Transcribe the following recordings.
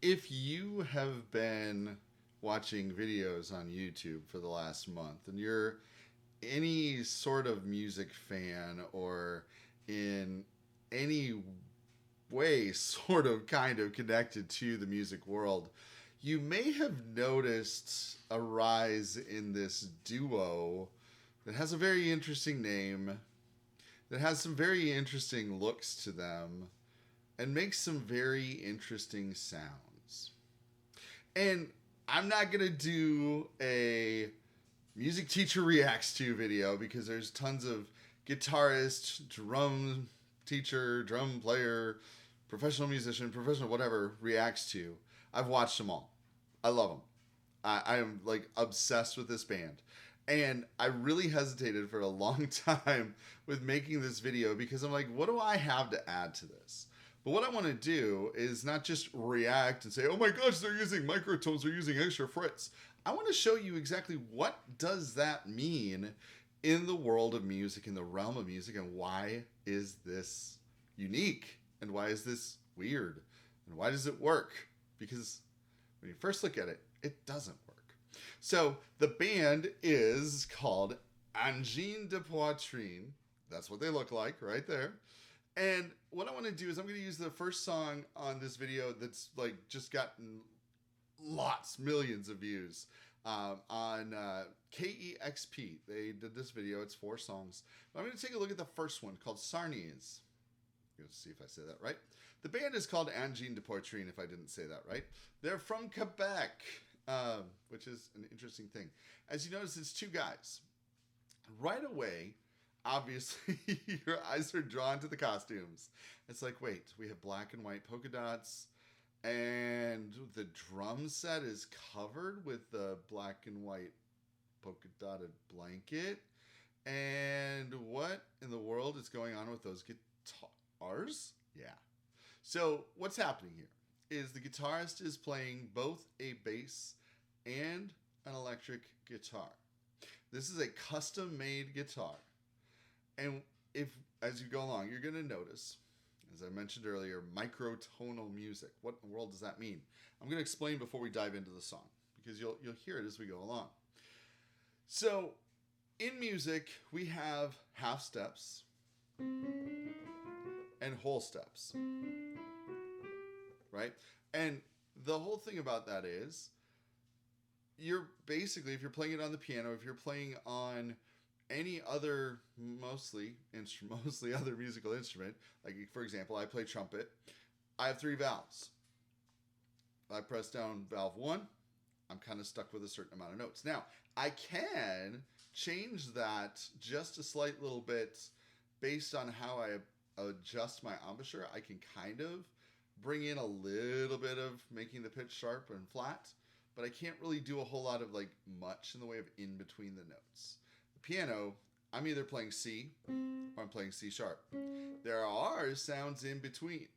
If you have been watching videos on YouTube for the last month and you're any sort of music fan or in any way sort of kind of connected to the music world, you may have noticed a rise in this duo that has a very interesting name, that has some very interesting looks to them, and makes some very interesting sounds. And I'm not going to do a music teacher reacts to video because there's tons of guitarist, drum teacher, drum player, professional musician, professional whatever reacts to. I've watched them all. I love them. I am like obsessed with this band. And I really hesitated for a long time with making this video because I'm like, what do I have to add to this? But what I want to do is not just react and say, oh my gosh, they're using microtones, they're using extra frets. I want to show you exactly what does that mean in the world of music, in the realm of music, and why is this unique? And why is this weird? And why does it work? Because when you first look at it, it doesn't work. So the band is called Angine De Poitrine. That's what they look like right there. And what I want to do is I'm going to use the first song on this video that's like just gotten lots, millions of views on KEXP. They did this video. It's 4 songs. But I'm going to take a look at the first one called Sarnies. Let's see if I say that right. The band is called Angine De Poitrine, if I didn't say that right. They're from Quebec, which is an interesting thing. As you notice, it's 2 guys. Right away, obviously, your eyes are drawn to the costumes. It's like, wait, we have black and white polka dots, and the drum set is covered with the black and white polka dotted blanket. And what in the world is going on with those guitars? Yeah. So what's happening here is the guitarist is playing both a bass and an electric guitar. This is a custom-made guitar. And if, as you go along, you're going to notice, as I mentioned earlier, microtonal music. What in the world does that mean? I'm going to explain before we dive into the song, because you'll hear it as we go along. So, in music, we have half steps and whole steps, right? And the whole thing about that is, you're basically, if you're playing it on the piano, if you're playing on any other mostly other musical instrument, like for example, I play trumpet, I have 3 valves. If I press down valve 1, I'm kind of stuck with a certain amount of notes. Now, I can change that just a slight little bit based on how I adjust my embouchure. I can kind of bring in a little bit of making the pitch sharp and flat, but I can't really do a whole lot of like much in the way of in between the notes. The piano, I'm either playing C or I'm playing C sharp. There are sounds in between.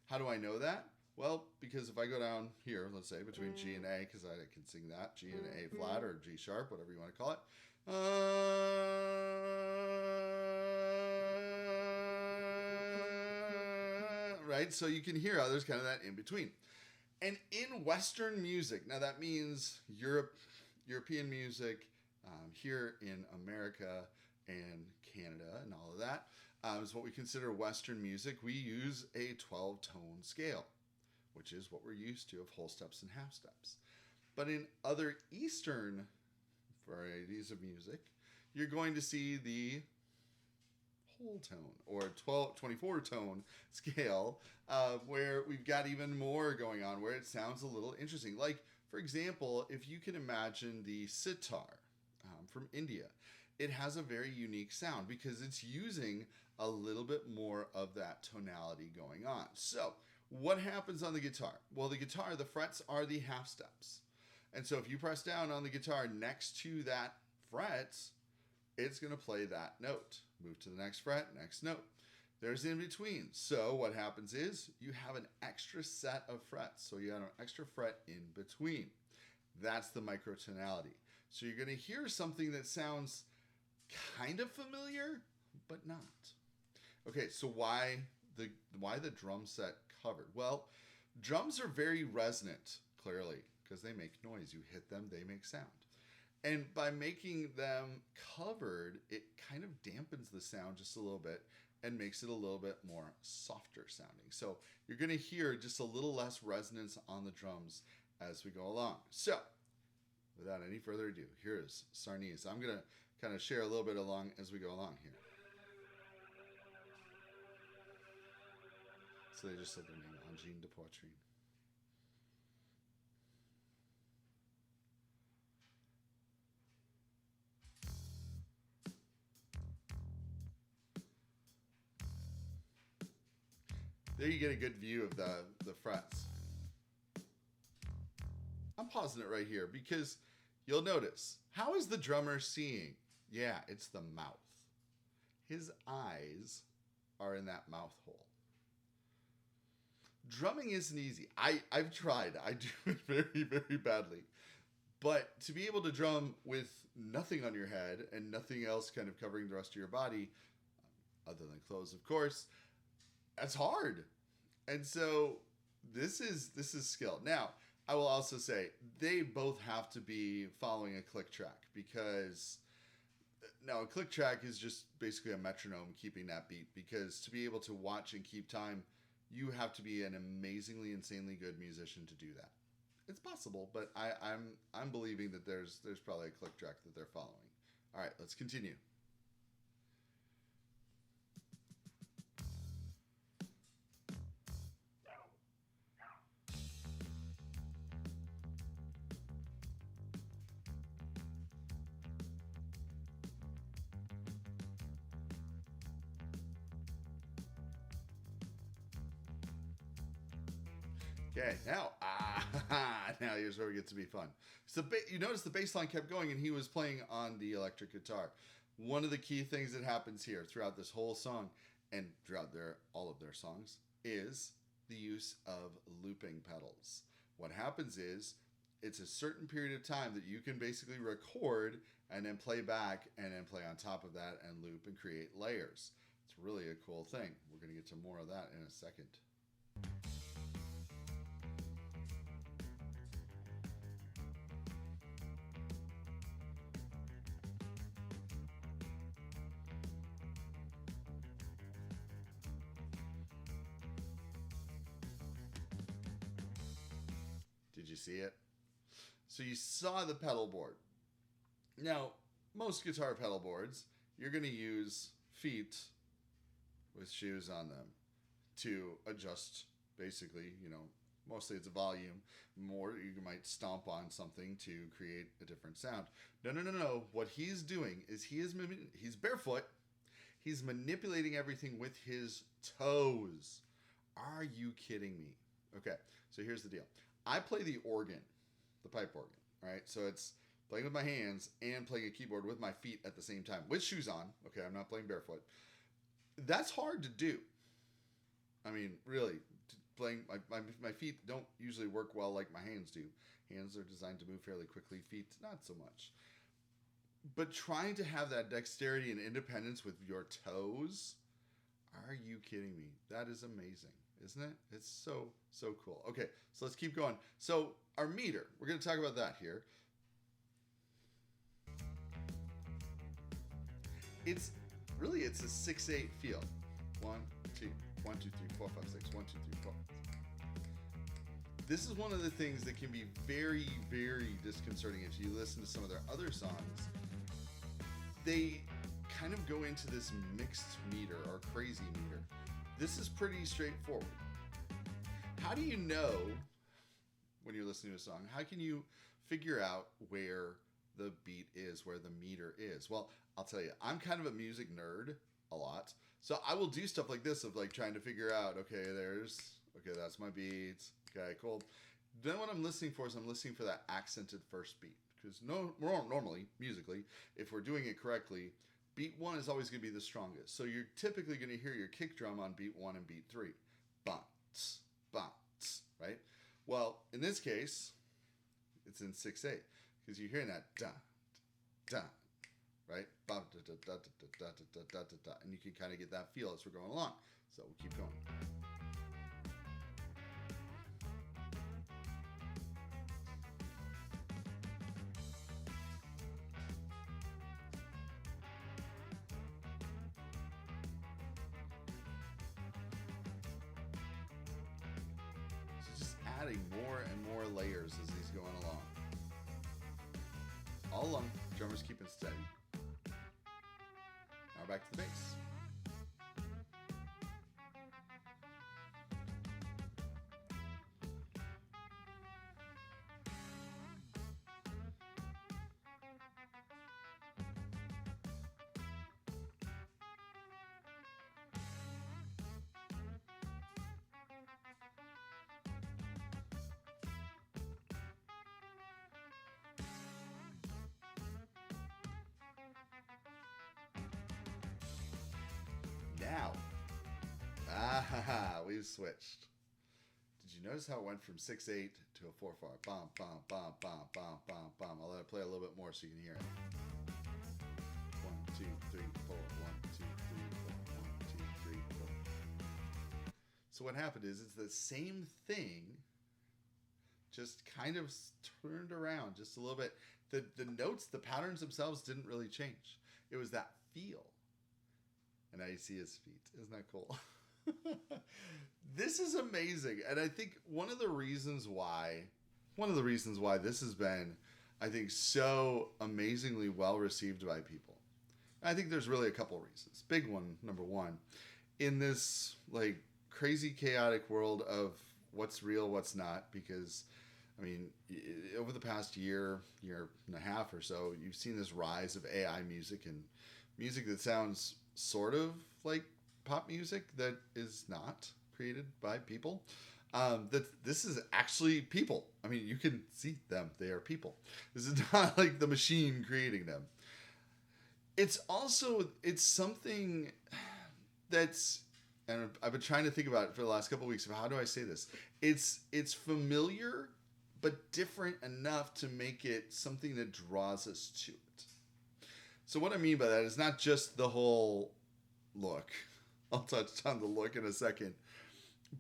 How do I know that? Well, because if I go down here, let's say between G and A, because I can sing that, G and A flat or G sharp, whatever you want to call it. Right? So you can hear how there's kind of that in between. And in Western music, now that means European music, here in America and Canada and all of that, is what we consider Western music. We use a 12-tone scale, which is what we're used to of whole steps and half steps. But in other Eastern varieties of music, you're going to see the whole tone or 24-tone scale, where we've got even more going on, where it sounds a little interesting. Like, for example, if you can imagine the sitar from India, it has a very unique sound because it's using a little bit more of that tonality going on. So what happens on the guitar? Well, the guitar, the frets are the half steps. And so if you press down on the guitar next to that fret, it's going to play that note. Move to the next fret, next note. There's in between. So what happens is you have an extra set of frets. So you have an extra fret in between. That's the microtonality. So you're going to hear something that sounds kind of familiar, but not. Okay, so why the drum set covered? Well, Drums are very resonant, clearly, because they make noise. You hit them, they make sound. And by making them covered, it kind of dampens the sound just a little bit and makes it a little bit more softer sounding. So you're going to hear just a little less resonance on the drums as we go along. So without any further ado, here's Sarnese. I'm going to kind of share a little bit along as we go along here. So they just said their name, Angine De Poitrine. There you get a good view of the frets. I'm pausing it right here because you'll notice, how is the drummer seeing? Yeah, it's the mouth. His eyes are in that mouth hole. Drumming isn't easy. I've tried. I do it very, very badly. But to be able to drum with nothing on your head and nothing else kind of covering the rest of your body, other than clothes, of course, that's hard. And so this is skill. Now, I will also say they both have to be following a click track, because now a click track is just basically a metronome keeping that beat, because to be able to watch and keep time, you have to be an amazingly, insanely good musician to do that. It's possible, but I'm believing that there's probably a click track that they're following. All right, let's continue. Okay, now here's where it gets to be fun. So you notice the bass line kept going, and he was playing on the electric guitar. One of the key things that happens here throughout this whole song, and throughout all of their songs, is the use of looping pedals. What happens is, it's a certain period of time that you can basically record and then play back and then play on top of that and loop and create layers. It's really a cool thing. We're going to get to more of that in a second. Did you see it? So you saw the pedal board. Now, most guitar pedal boards, you're going to use feet with shoes on them to adjust, basically, mostly it's a volume. More, you might stomp on something to create a different sound. No. What he's doing is he's barefoot. He's manipulating everything with his toes. Are you kidding me? Okay, so here's the deal. I play the organ, the pipe organ, all right? So it's playing with my hands and playing a keyboard with my feet at the same time, with shoes on. Okay, I'm not playing barefoot. That's hard to do. I mean, really, playing my feet don't usually work well like my hands do. Hands are designed to move fairly quickly, feet not so much. But trying to have that dexterity and independence with your toes, are you kidding me? That is amazing. Isn't it? It's so cool. Okay, so let's keep going. So our meter, we're going to talk about that here. It's a 6/8 feel. 1, 2, 1, 2, 3, 4, 5, 6, 1, 2, 3, 4. This is one of the things that can be very, very disconcerting if you listen to some of their other songs. They kind of go into this mixed meter or crazy meter. This is pretty straightforward. How do you know when you're listening to a song? How can you figure out where the beat is, where the meter is? Well, I'll tell you, I'm kind of a music nerd a lot. So I will do stuff like this of like trying to figure out, okay, that's my beat. Okay, cool. Then what I'm listening for is I'm listening for that accented first beat. Because normally, musically, if we're doing it correctly, beat 1 is always going to be the strongest. So you're typically going to hear your kick drum on beat 1 and beat 3. Ba-ts, ba-ts, right? Well, in this case, it's in 6/8. Because you're hearing that da, da, right? Ba, da, da, da, da, da, da, da, da, da, and you can kind of get that feel as we're going along. So we'll keep going. adding more and more layers as he's going along. All along, drummer's keeping steady. Now we're back to the bass. Now, we've switched. Did you notice how it went from 6/8 to a 4/4? Bum, bum, bum, bum, bum, bum, bum. I'll let it play a little bit more so you can hear it. 1, 2, 3, 4. 1, 2, 3, 4. 1, 2, 3, 4. So what happened is it's the same thing, just kind of turned around just a little bit. The notes, the patterns themselves didn't really change. It was that feel. And now you see his feet. Isn't that cool? This is amazing. And I think one of the reasons why this has been, I think, so amazingly well received by people. I think there's really a couple reasons. Big one, number one, in this like crazy chaotic world of what's real, what's not, because I mean, over the past year and a half or so, you've seen this rise of AI music and music that sounds sort of like pop music that is not created by people. This is actually people. I mean, you can see them. They are people. This is not like the machine creating them. It's something that's, and I've been trying to think about it for the last couple of weeks of how do I say this? It's familiar, but different enough to make it something that draws us to it. So what I mean by that is not just the whole look. I'll touch on the look in a second.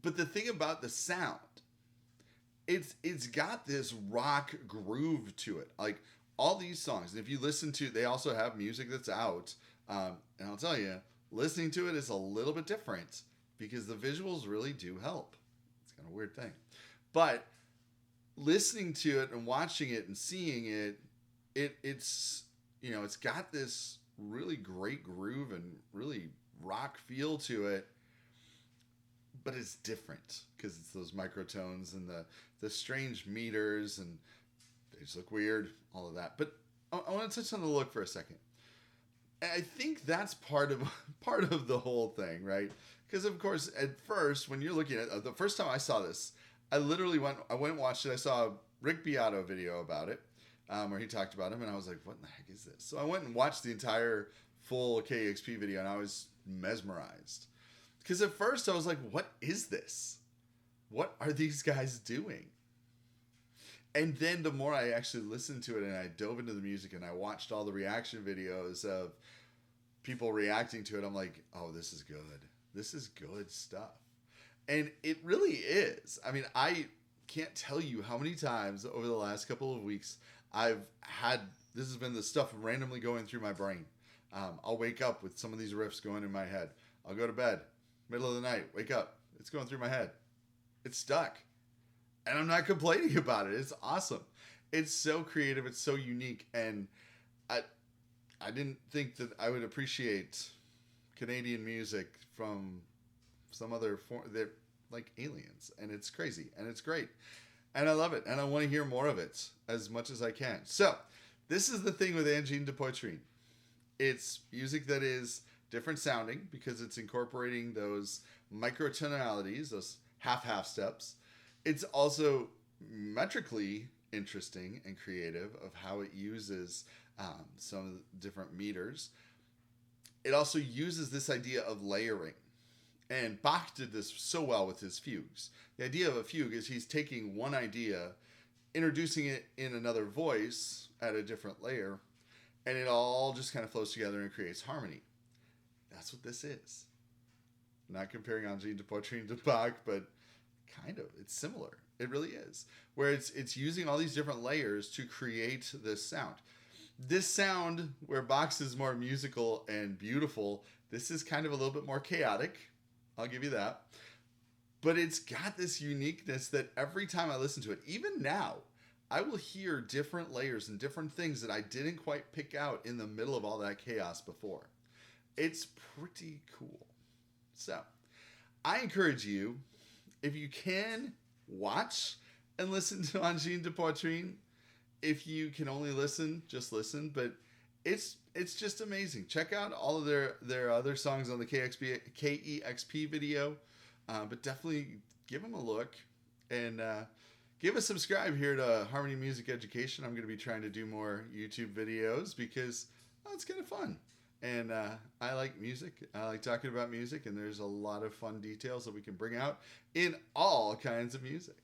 But the thing about the sound, it's got this rock groove to it. Like all these songs, and if you listen to, they also have music that's out. And I'll tell you, listening to it is a little bit different because the visuals really do help. It's kind of a weird thing. But listening to it and watching it and seeing it, it's got this really great groove and really rock feel to it, but it's different because it's those microtones and the strange meters, and they just look weird, all of that. But I want to touch on the look for a second. I think that's part of the whole thing, right? Because of course, at first, when you're looking at the first time I saw this, I went and watched it. I saw a Rick Beato video about it, where he talked about him, and I was like, what in the heck is this? So I went and watched the entire full KEXP video, and I was mesmerized. Because at first I was like, what is this? What are these guys doing? And then the more I actually listened to it and I dove into the music and I watched all the reaction videos of people reacting to it, I'm like, oh, this is good. This is good stuff. And it really is. I mean, I can't tell you how many times over the last couple of weeks this has been the stuff randomly going through my brain. I'll wake up with some of these riffs going in my head. I'll go to bed, middle of the night, wake up. It's going through my head. It's stuck. And I'm not complaining about it. It's awesome. It's so creative. It's so unique. And I didn't think that I would appreciate Canadian music from some other form. They're like aliens. And it's crazy. And it's great. And I love it. And I want to hear more of it as much as I can. So this is the thing with Angine De Poitrine. It's music that is different sounding because it's incorporating those microtonalities, those half steps. It's also metrically interesting and creative of how it uses some of the different meters. It also uses this idea of layering. And Bach did this so well with his fugues. The idea of a fugue is he's taking one idea, introducing it in another voice at a different layer, and it all just kind of flows together and creates harmony. That's what this is. Not comparing Angine De Poitrine to Bach, but kind of. It's similar. It really is. Where it's using all these different layers to create this sound. This sound, where Bach's is more musical and beautiful, this is kind of a little bit more chaotic. I'll give you that. but it's got this uniqueness that every time I listen to it, even now, I will hear different layers and different things that I didn't quite pick out in the middle of all that chaos before. It's pretty cool. So, I encourage you, if you can, watch and listen to Angine De Poitrine. If you can only listen, just listen. But it's just amazing. Check out all of their other songs on the KEXP video. But definitely give them a look. And give a subscribe here to Harmony Music Education. I'm going to be trying to do more YouTube videos because it's kind of fun. And I like music. I like talking about music. And there's a lot of fun details that we can bring out in all kinds of music.